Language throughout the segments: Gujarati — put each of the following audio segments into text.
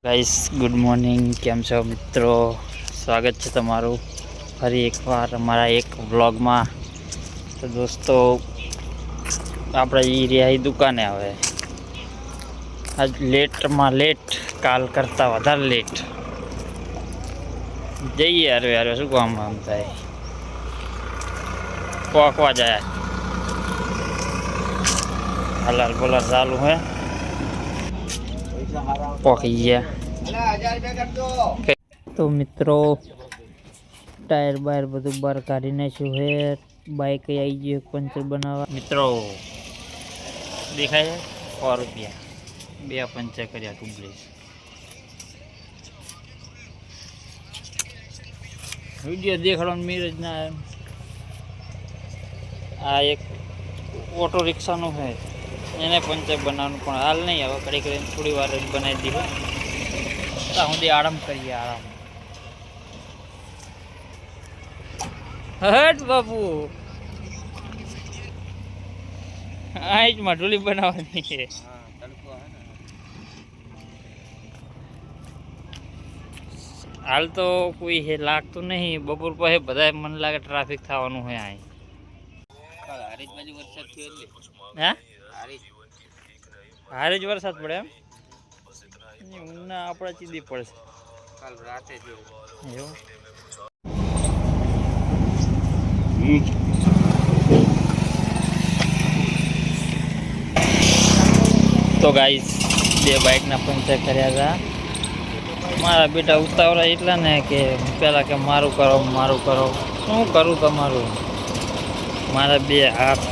ગાઈસ ગુડ મોર્નિંગ, કેમ છો મિત્રો? સ્વાગત છે તમારું ફરી એકવાર અમારા એક વ્લોગમાં. તો દોસ્તો, આપણે એ રહ્યા દુકાને. હવે આજ લેટમાં લેટ, કાલ કરતાં વધારે લેટ જઈએ. યાર શું કામ આમ થાય, પોકવા જાય. હલાલ બોલાર ચાલુ હે, પોકી ગયા. તો મિત્રો, ટાયર બાયર બધું બહાર કાઢી નાખ્યું હે. બાઇક આવી ગયું પંચર બનાવવા. મિત્રો દેખાય છે, 100 રૂપિયા 2 પંચર કર્યા કમ્પ્લીટ. વિડીયો દેખાડવાનું મીરજ ના. આ એક ઓટો રિક્ષાનું છે, એને પંચર બનાવવાનું, પણ હાલ નહીં. હવે કડી કરીને થોડી વાર જ બનાવી દીધું. ત્યાં સુધી આરામ કરીએ, આરામ. હટ બાપુ, આ જ મઢુલી બનાવવાની છે. હાલ તો કોઈ હે લાગતું નહીં. બપોર પછી બધા મને લાગે ટ્રાફિક થવાનું હોય. અહીં હારીજ બાજુ વરસાદ થયો એટલે હારીજ વરસાદ પડે એમ. ઉના આપણા ચીદી પડશે કાલ રાતે જેવું એવું. તો ગાઈસ, 2 બાઇકના પંચર કર્યા હતા. મારા બેટા ઉતાવળા એટલા ને કે પેલા કે મારું કરો. શું કરું તમારું? મારા 2 હાથ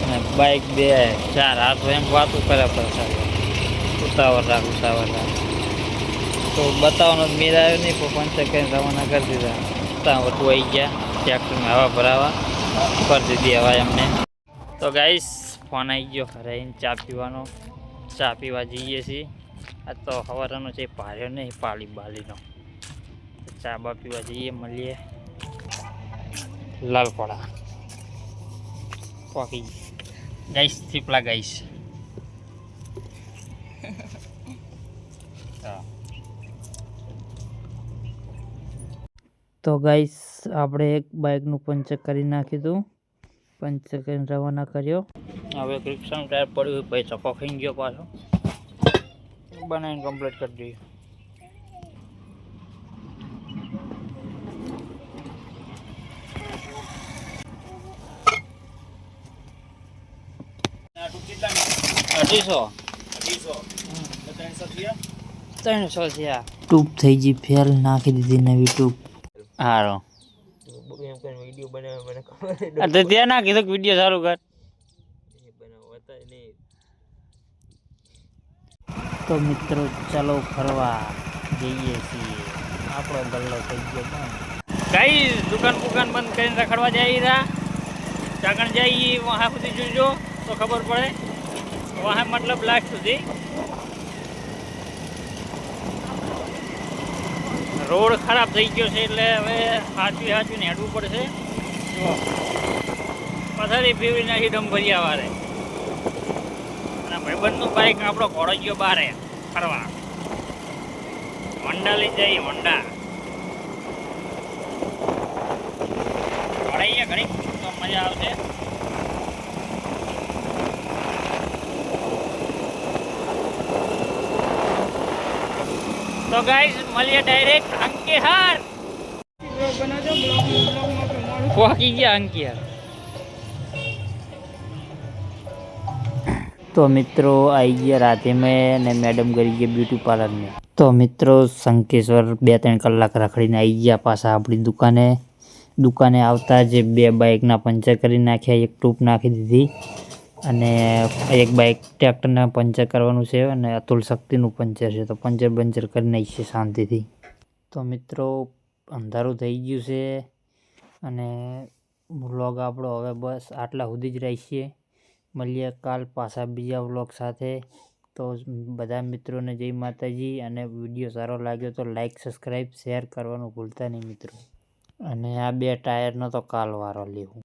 ને બાઇક 4 હાથ હોય એમ વાતું કરે. પડશે ઉતાવળ રાખ. તો બતાવવાનો મેર આવ્યો નહીં, પણ પંચર કરીને રવાના કરી દીધા. ત્યાં વધુ આવી ગયા ટ્રેક્ટરમાં હવા ભરાવા, કરી દીધી હવા એમને. તો ગાઈસ, ફોન આવી ગયો ઘરે, ચા પીવાનો. ચા પીવા જઈએ છીએ. આ તો સવારનો છે, ભાર્યો નહીં પાલી બાલીનો. ચા બા પીવા જઈએ, મળીએ લાલપડા. પોકી ગાઈસ, થીપલા ગાઈસ. તો ગાઈસ, આપણે એક બાઇકનું પંચર કરી નાખ્યું હતું. પંચર કરીને રવાના કર્યો. હવે રિક્ષાનું ટાયર પડ્યું, પછી ચક્કો ખાઈ ગયો પાછો. બનાવીને કમ્પ્લીટ કરી દઈએ. $300 થયા. ટ્યુબ થઈ ગઈ ફેલ, નાખી દીધી નવી ટ્યુબ. હારો ત્યાં નાખી દો, વિડીયો ચાલુ કર. તો મિત્રો, ચાલો ફરવા જઈએ છીએ. આપણો ગલ્લો થઈ ગયો. કઈ દુકાન બંધ કરીને રખડવા જાય રહ્યા. ચાકણ જઈએ વહાં સુધી જોજો તો ખબર પડે. વહાં મતલબ લાસ્ટ સુધી. રોડ ખરાબ થઈ ગયો છે, એટલે હવે સાચવીને હેડવું પડશે. પથારી ફેરવી નાખી ડંભરિયા વારે. અને ભાઈબંધનું બાઈક આપણો ઘોડો ગયો બારે ફરવા. હોન્ડા લઈ જઈએ, હોન્ડા ઘોડાઈએ ઘણી તો મજા આવશે. તો ગાઈસ, મળીએ ડાયરેક્ટ અંકિહાર. પહોંચી ગયા અંકિહાર. તો મિત્રો, આવી ગયા રાતે મેં ને મેડમ કરી ગયા બ્યુટી પાર્લરને. તો મિત્રો, શંકેશ્વર 2-3 કલાક રખડીને આવી ગયા પાછા આપણી દુકાને આવતા જે 2 બાઇકના પંચર કરી નાખ્યા. એક ટ્યુબ નાખી દીધી, અને એક બાઇક ટ્રેક્ટરના પંચર કરવાનું છે, અને અતુલ શક્તિનું પંચર છે. તો પંચર કરી નાખીએ શાંતિથી. તો મિત્રો, અંધારું થઈ ગયું છે, અને વ્લોગ આપણો હવે બસ આટલા સુધી જ રહીએ. મળીએ કાલ પાછા બીજા વ્લોગ સાથે. તો બધા મિત્રોને જય માતાજી. અને વિડીયો સારો લાગ્યો તો લાઈક, સબસ્ક્રાઈબ, શેર કરવાનું ભૂલતા નહીં મિત્રો. અને આ 2 ટાયરનો તો કાલ વારો લેવું.